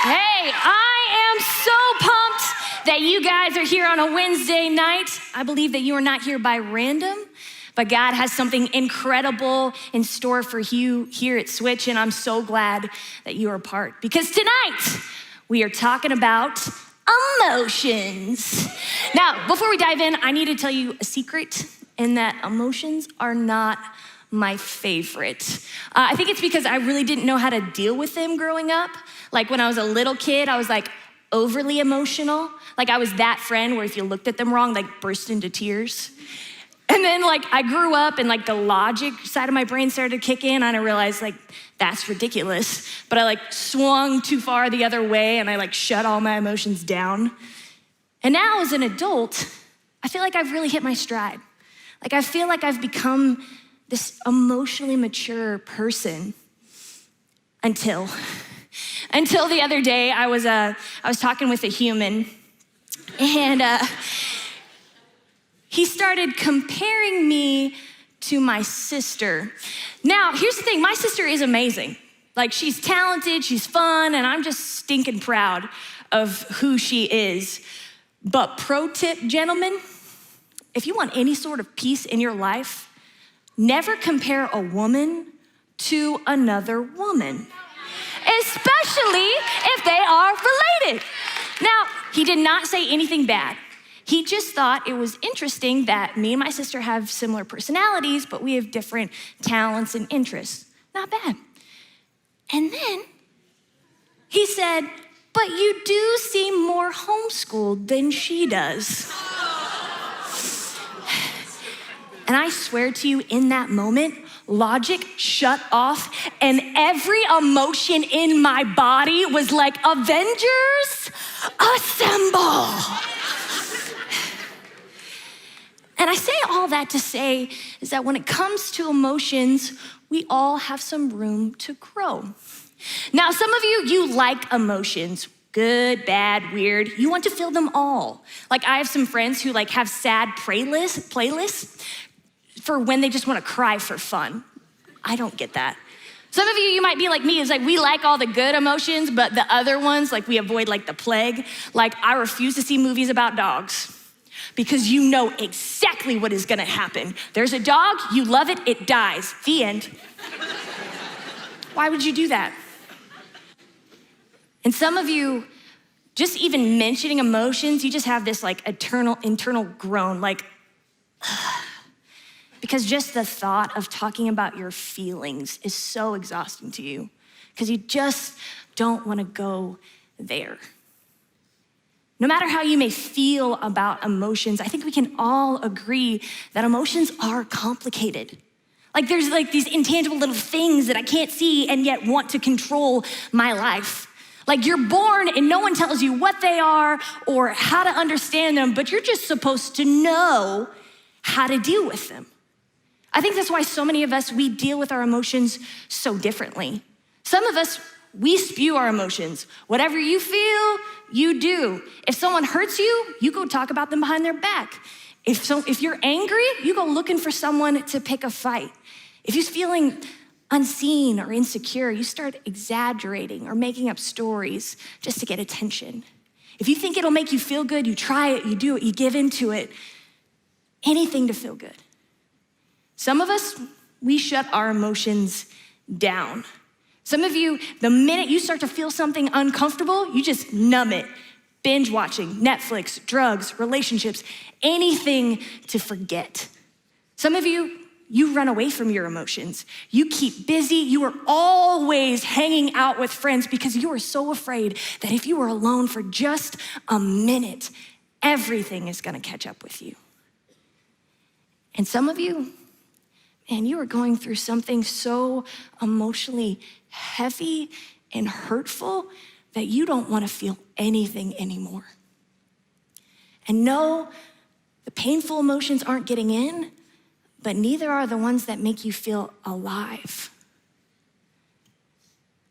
Hey, I am so pumped that you guys are here on a Wednesday night. I believe that you are not here by random, but God has something incredible in store for you here at Switch, and I'm so glad that you are a part. Because tonight, we are talking about emotions. Now, before we dive in, I need to tell you a secret, and that emotions are not my favorite. I think it's because I really didn't know how to deal with them growing up. Like when I was a little kid, I was like overly emotional. Like I was that friend where if you looked at them wrong, like burst into tears. And then like I grew up and like the logic side of my brain started to kick in and I realized like that's ridiculous. But I like swung too far the other way and I like shut all my emotions down. And now as an adult, I feel like I've really hit my stride. Like I feel like I've become this emotionally mature person until the other day I was talking with a human and he started comparing me to my sister. Now, here's the thing, my sister is amazing. Like she's talented, she's fun, and I'm just stinking proud of who she is. But pro tip, gentlemen, if you want any sort of peace in your life, never compare a woman to another woman, especially if they are related. Now, he did not say anything bad. He just thought it was interesting that me and my sister have similar personalities, but we have different talents and interests. Not bad. And then he said, but you do seem more homeschooled than she does. And I swear to you, in that moment, logic shut off and every emotion in my body was like, Avengers, assemble. And I say all that to say is that when it comes to emotions, we all have some room to grow. Now, some of you like emotions, good, bad, weird. You want to feel them all. Like I have some friends who like have sad playlists for when they just want to cry for fun. I don't get that. Some of you might be like me. It's like we like all the good emotions, but the other ones, like we avoid like the plague. Like I refuse to see movies about dogs because you know exactly what is gonna happen. There's a dog, you love it, it dies, the end. Why would you do that? And some of you, just even mentioning emotions, you just have this like internal groan, like, because just the thought of talking about your feelings is so exhausting to you because you just don't want to go there. No matter how you may feel about emotions, I think we can all agree that emotions are complicated. Like there's like these intangible little things that I can't see and yet want to control my life. Like you're born and no one tells you what they are or how to understand them, but you're just supposed to know how to deal with them. I think that's why so many of us, we deal with our emotions so differently. Some of us, we spew our emotions. Whatever you feel, you do. If someone hurts you, you go talk about them behind their back. If you're angry, you go looking for someone to pick a fight. If you're feeling unseen or insecure, you start exaggerating or making up stories just to get attention. If you think it'll make you feel good, you try it, you do it, you give into it. Anything to feel good. Some of us, we shut our emotions down. Some of you, the minute you start to feel something uncomfortable, you just numb it. Binge watching, Netflix, drugs, relationships, anything to forget. Some of you, you run away from your emotions. You keep busy. You are always hanging out with friends because you are so afraid that if you are alone for just a minute, everything is gonna catch up with you. And some of you, man, you are going through something so emotionally heavy and hurtful that you don't want to feel anything anymore. And no, the painful emotions aren't getting in, but neither are the ones that make you feel alive.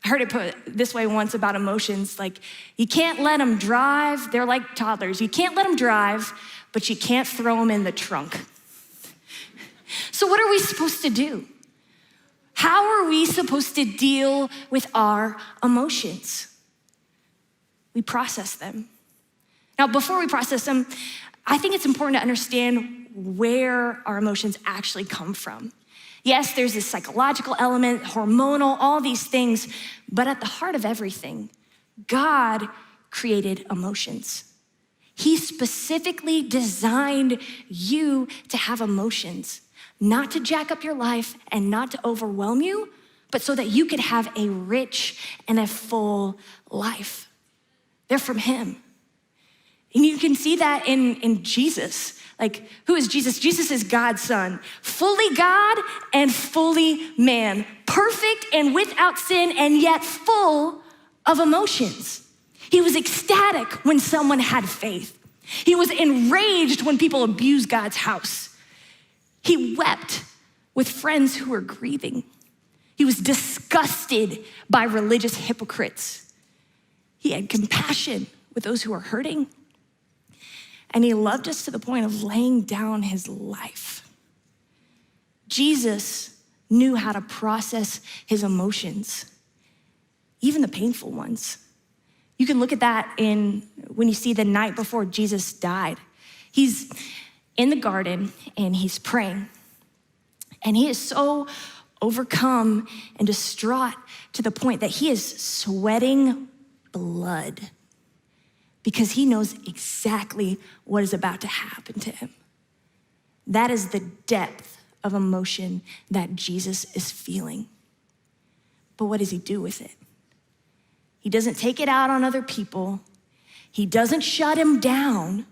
I heard it put this way once about emotions, like you can't let them drive. They're like toddlers. You can't let them drive, but you can't throw them in the trunk. So what are we supposed to do? How are we supposed to deal with our emotions? we process them. Now, before we process them, I think it's important to understand where our emotions actually come from. Yes, there's this psychological element, hormonal, all these things, but at the heart of everything, God created emotions. He specifically designed you to have emotions, not to jack up your life and not to overwhelm you, but so that you could have a rich and a full life. They're from him. And you can see that in Jesus. Like, who is Jesus? Jesus is God's son, fully God and fully man, perfect and without sin, and yet full of emotions. He was ecstatic when someone had faith. He was enraged when people abused God's house. He wept with friends who were grieving. He was disgusted by religious hypocrites. He had compassion with those who were hurting. And he loved us to the point of laying down his life. Jesus knew how to process his emotions, even the painful ones. You can look at that when you see the night before Jesus died. He's in the garden and he's praying. And he is so overcome and distraught to the point that he is sweating blood because he knows exactly what is about to happen to him. That is the depth of emotion that Jesus is feeling. But what does he do with it? He doesn't take it out on other people. He doesn't shut him down.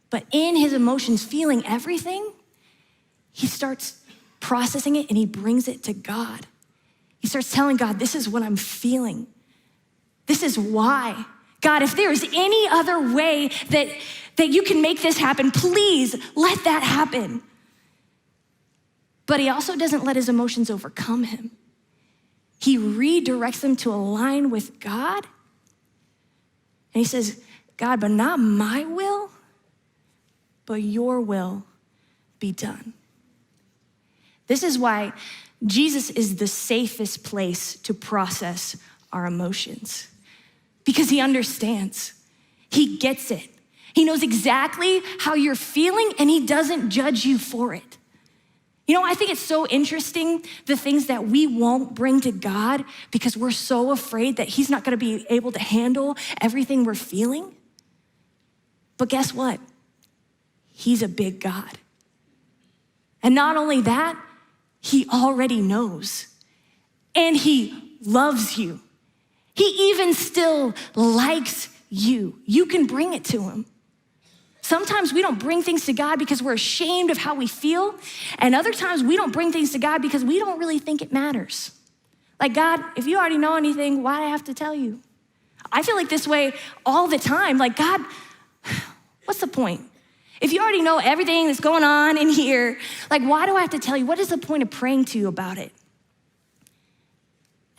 But in his emotions, feeling everything, he starts processing it and he brings it to God. He starts telling God, this is what I'm feeling. This is why. God, if there is any other way that you can make this happen, please let that happen. But he also doesn't let his emotions overcome him. He redirects them to align with God. And he says, God, but not my will, but your will be done. This is why Jesus is the safest place to process our emotions, because he understands. He gets it. He knows exactly how you're feeling, and he doesn't judge you for it. You know, I think it's so interesting, the things that we won't bring to God because we're so afraid that he's not gonna be able to handle everything we're feeling. But guess what? He's a big God. And not only that, he already knows, and he loves you. He even still likes you. You can bring it to him. Sometimes we don't bring things to God because we're ashamed of how we feel, and other times we don't bring things to God because we don't really think it matters. Like, God, if you already know anything, why do I have to tell you? I feel like this way all the time. Like, God, what's the point? If you already know everything that's going on in here, like, why do I have to tell you? What is the point of praying to you about it?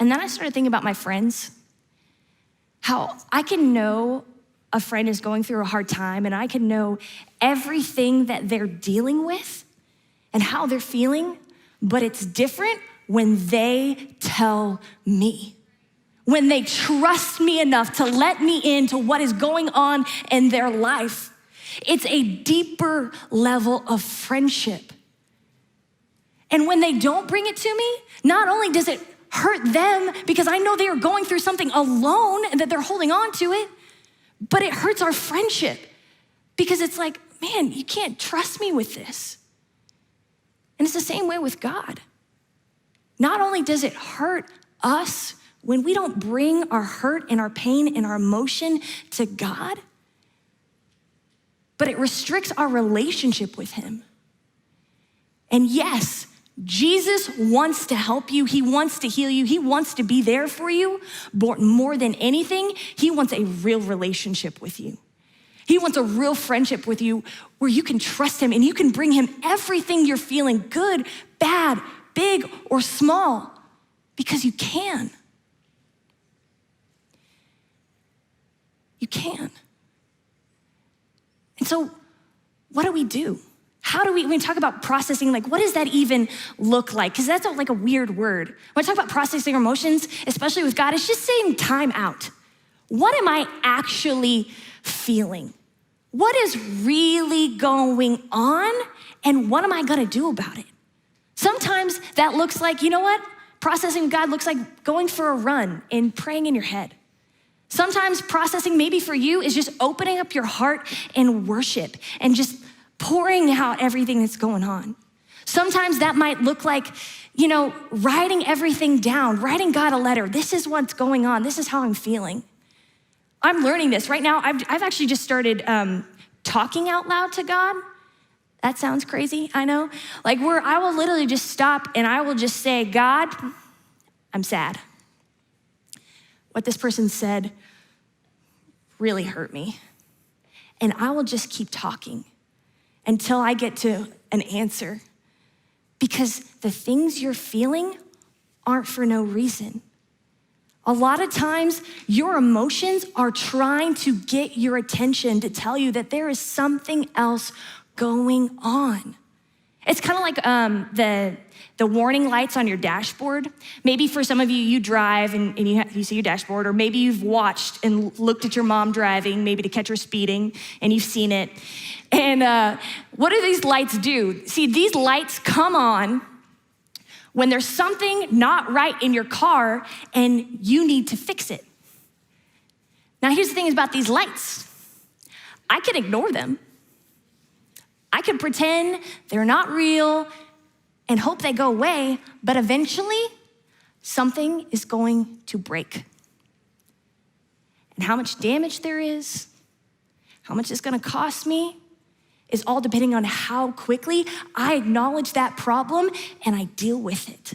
And then I started thinking about my friends, how I can know a friend is going through a hard time, and I can know everything that they're dealing with and how they're feeling, but it's different when they tell me, when they trust me enough to let me into what is going on in their life. It's a deeper level of friendship. And when they don't bring it to me, not only does it hurt them because I know they are going through something alone and that they're holding on to it, but it hurts our friendship because it's like, man, you can't trust me with this. And it's the same way with God. Not only does it hurt us when we don't bring our hurt and our pain and our emotion to God, but it restricts our relationship with him. And yes, Jesus wants to help you. He wants to heal you. He wants to be there for you. But more than anything, he wants a real relationship with you. He wants a real friendship with you where you can trust him and you can bring him everything you're feeling, good, bad, big, or small, because you can. You can. And so what do we do? How do we, when we talk about processing, like, what does that even look like? Because that's like a weird word. When I talk about processing our emotions, especially with God, it's just saying time out. What am I actually feeling? What is really going on? And what am I gonna do about it? Sometimes that looks like, you know what? Processing with God looks like going for a run and praying in your head. Sometimes processing maybe for you is just opening up your heart in worship and just pouring out everything that's going on. Sometimes that might look like, writing everything down, writing God a letter. This is what's going on. This is how I'm feeling. I'm learning this right now. I've actually just started talking out loud to God. That sounds crazy, I know. Like where I will literally just stop and I will just say, God, I'm sad. What this person said really hurt me. And I will just keep talking until I get to an answer. Because the things you're feeling aren't for no reason. A lot of times, your emotions are trying to get your attention to tell you that there is something else going on. It's kind of like the warning lights on your dashboard. Maybe for some of you, you drive and you see your dashboard, or maybe you've watched and looked at your mom driving, maybe to catch her speeding, and you've seen it. And what do these lights do? See, these lights come on when there's something not right in your car and you need to fix it. Now, here's the thing about these lights. I can ignore them. I can pretend they're not real and hope they go away, but eventually something is going to break. And how much damage there is, how much it's gonna cost me, is all depending on how quickly I acknowledge that problem and I deal with it.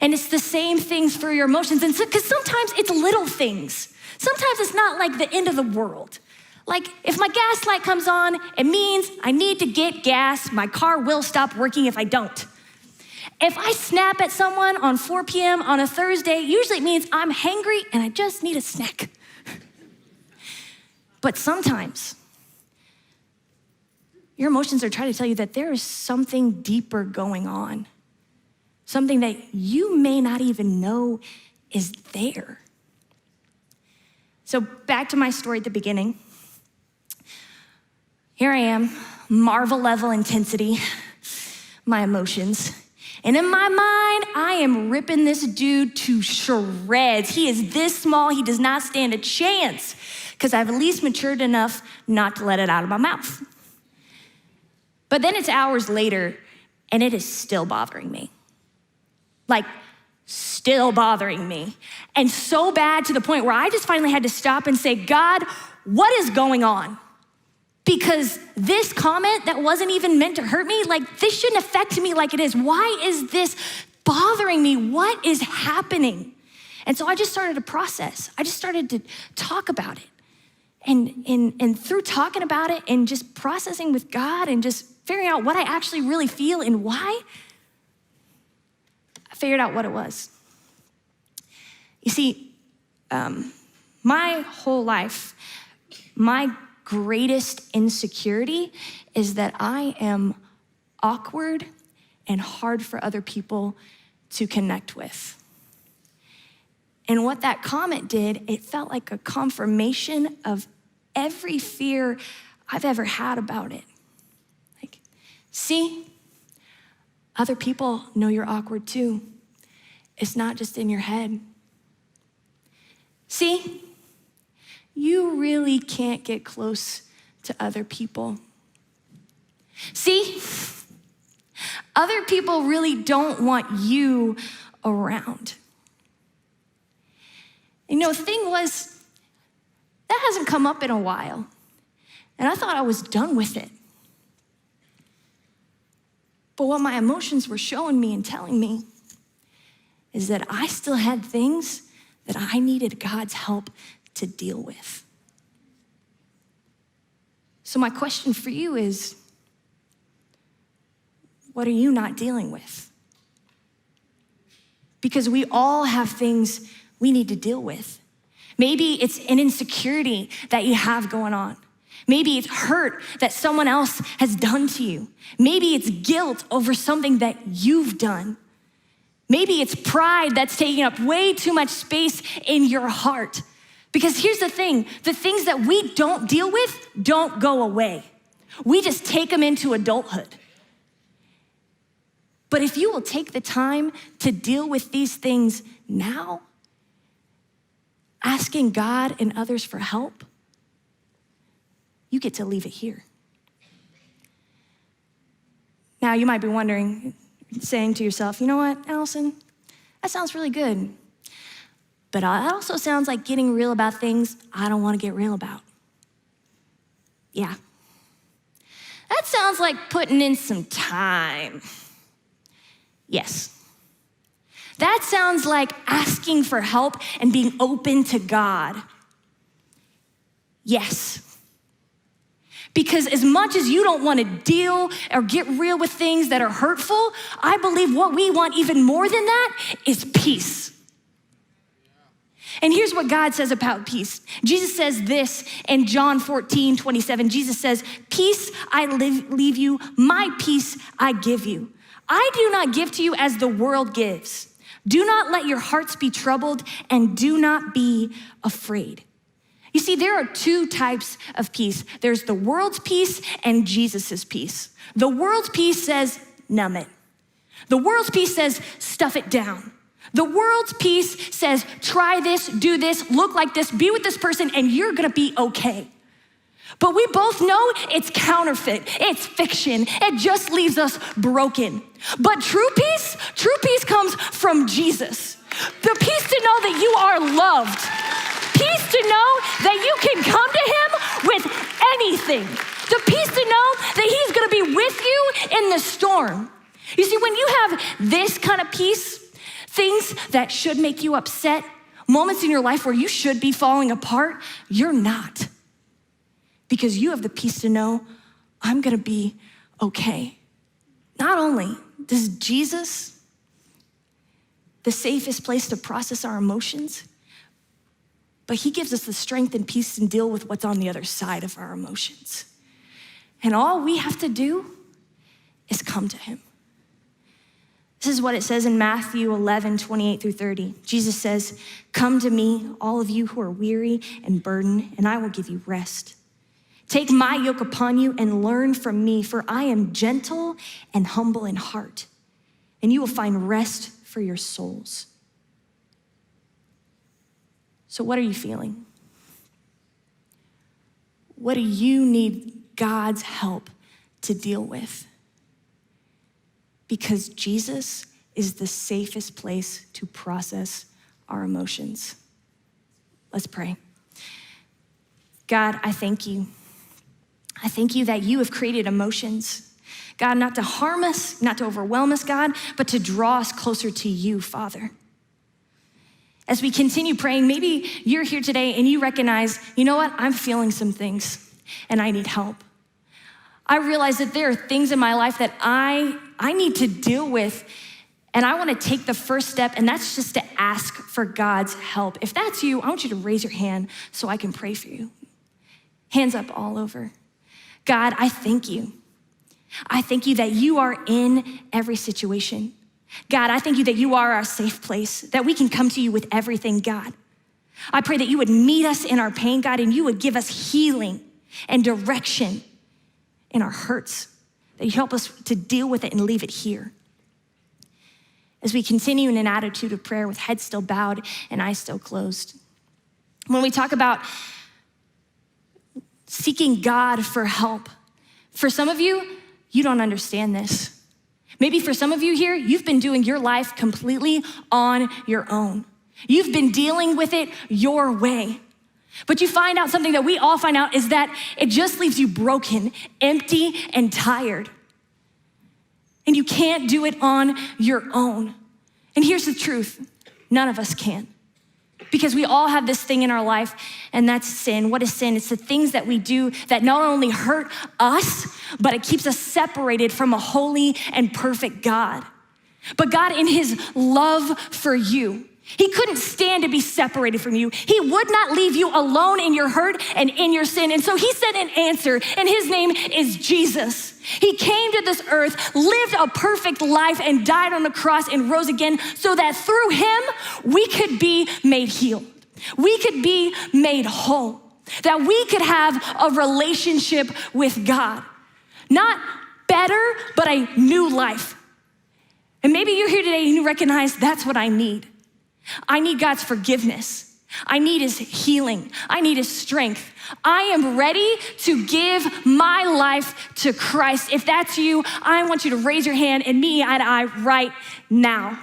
And it's the same things for your emotions. And because sometimes it's little things. Sometimes it's not like the end of the world. Like if my gas light comes on, it means I need to get gas. My car will stop working if I don't. If I snap at someone on 4 p.m. on a Thursday, usually it means I'm hangry and I just need a snack. But sometimes your emotions are trying to tell you that there is something deeper going on, something that you may not even know is there. So back to my story at the beginning. Here I am, Marvel level intensity, my emotions. And in my mind, I am ripping this dude to shreds. He is this small, he does not stand a chance, because I've at least matured enough not to let it out of my mouth. But then it's hours later, and it is still bothering me. Like, still bothering me. And so bad to the point where I just finally had to stop and say, God, what is going on? Because this comment that wasn't even meant to hurt me, like this shouldn't affect me like it is. Why is this bothering me? What is happening? And so I just started to process. I just started to talk about it. And through talking about it and just processing with God and just figuring out what I actually really feel and why, I figured out what it was. You see, my whole life, my greatest insecurity is that I am awkward and hard for other people to connect with. And what that comment did, it felt like a confirmation of every fear I've ever had about it. Like, see, other people know you're awkward too. It's not just in your head. See, you really can't get close to other people. See, other people really don't want you around. The thing was, that hasn't come up in a while, and I thought I was done with it. But what my emotions were showing me and telling me is that I still had things that I needed God's help to deal with. So my question for you is, what are you not dealing with? Because we all have things we need to deal with. Maybe it's an insecurity that you have going on. Maybe it's hurt that someone else has done to you. Maybe it's guilt over something that you've done. Maybe it's pride that's taking up way too much space in your heart. Because here's the things that we don't deal with don't go away. We just take them into adulthood. But if you will take the time to deal with these things now, asking God and others for help, you get to leave it here. Now, you might be wondering, saying to yourself, you know what, Allison, that sounds really good. But it also sounds like getting real about things I don't want to get real about. Yeah. That sounds like putting in some time. Yes. That sounds like asking for help and being open to God. Yes. Because as much as you don't want to deal or get real with things that are hurtful, I believe what we want even more than that is peace. And here's what God says about peace. Jesus says this in John 14:27. Jesus says, "Peace I leave you, my peace I give you. I do not give to you as the world gives. Do not let your hearts be troubled and do not be afraid." You see, there are two types of peace. There's the world's peace and Jesus's peace. The world's peace says, numb it. The world's peace says, stuff it down. The world's peace says, try this, do this, look like this, be with this person, and you're gonna be okay. But we both know it's counterfeit, it's fiction, it just leaves us broken. But true peace comes from Jesus. The peace to know that you are loved. Peace to know that you can come to him with anything. The peace to know that he's gonna be with you in the storm. You see, when you have this kind of peace, things that should make you upset, moments in your life where you should be falling apart, you're not. Because you have the peace to know, I'm gonna be okay. Not only does Jesus, the safest place to process our emotions, but he gives us the strength and peace to deal with what's on the other side of our emotions. And all we have to do is come to him. This is what it says in Matthew 11:28-30. Jesus says, "Come to me, all of you who are weary and burdened, and I will give you rest. Take my yoke upon you and learn from me, for I am gentle and humble in heart, and you will find rest for your souls." So what are you feeling? What do you need God's help to deal with? Because Jesus is the safest place to process our emotions. Let's pray. God, I thank you. I thank you that you have created emotions. God, not to harm us, not to overwhelm us, God, but to draw us closer to you, Father. As we continue praying, maybe you're here today and you recognize, you know what, I'm feeling some things and I need help. I realize that there are things in my life that I need to deal with, and I wanna take the first step, and that's just to ask for God's help. If that's you, I want you to raise your hand so I can pray for you. Hands up all over. God, I thank you. I thank you that you are in every situation. God, I thank you that you are our safe place, that we can come to you with everything, God. I pray that you would meet us in our pain, God, and you would give us healing and direction in our hurts, that you help us to deal with it and leave it here. As we continue in an attitude of prayer with head still bowed and eyes still closed. When we talk about seeking God for help, for some of you, you don't understand this. Maybe for some of you here, you've been doing your life completely on your own. You've been dealing with it your way. But you find out something that we all find out is that it just leaves you broken, empty, and tired. And you can't do it on your own. And here's the truth, none of us can. Because we all have this thing in our life, and that's sin. What is sin? It's the things that we do that not only hurt us, but it keeps us separated from a holy and perfect God. But God, in his love for you, he couldn't stand to be separated from you. He would not leave you alone in your hurt and in your sin. And so he sent an answer, and his name is Jesus. He came to this earth, lived a perfect life, and died on the cross and rose again so that through him, we could be made healed. We could be made whole, that we could have a relationship with God. Not better, but a new life. And maybe you're here today and you recognize that's what I need. I need God's forgiveness. I need his healing. I need his strength. I am ready to give my life to Christ. If that's you, I want you to raise your hand and meet eye to eye right now.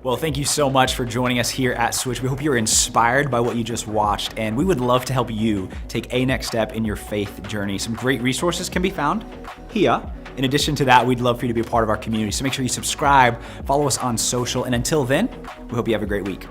Well, thank you so much for joining us here at Switch. We hope you're inspired by what you just watched, and we would love to help you take a next step in your faith journey. Some great resources can be found here. In addition to that, we'd love for you to be a part of our community. So make sure you subscribe, follow us on social, and until then, we hope you have a great week.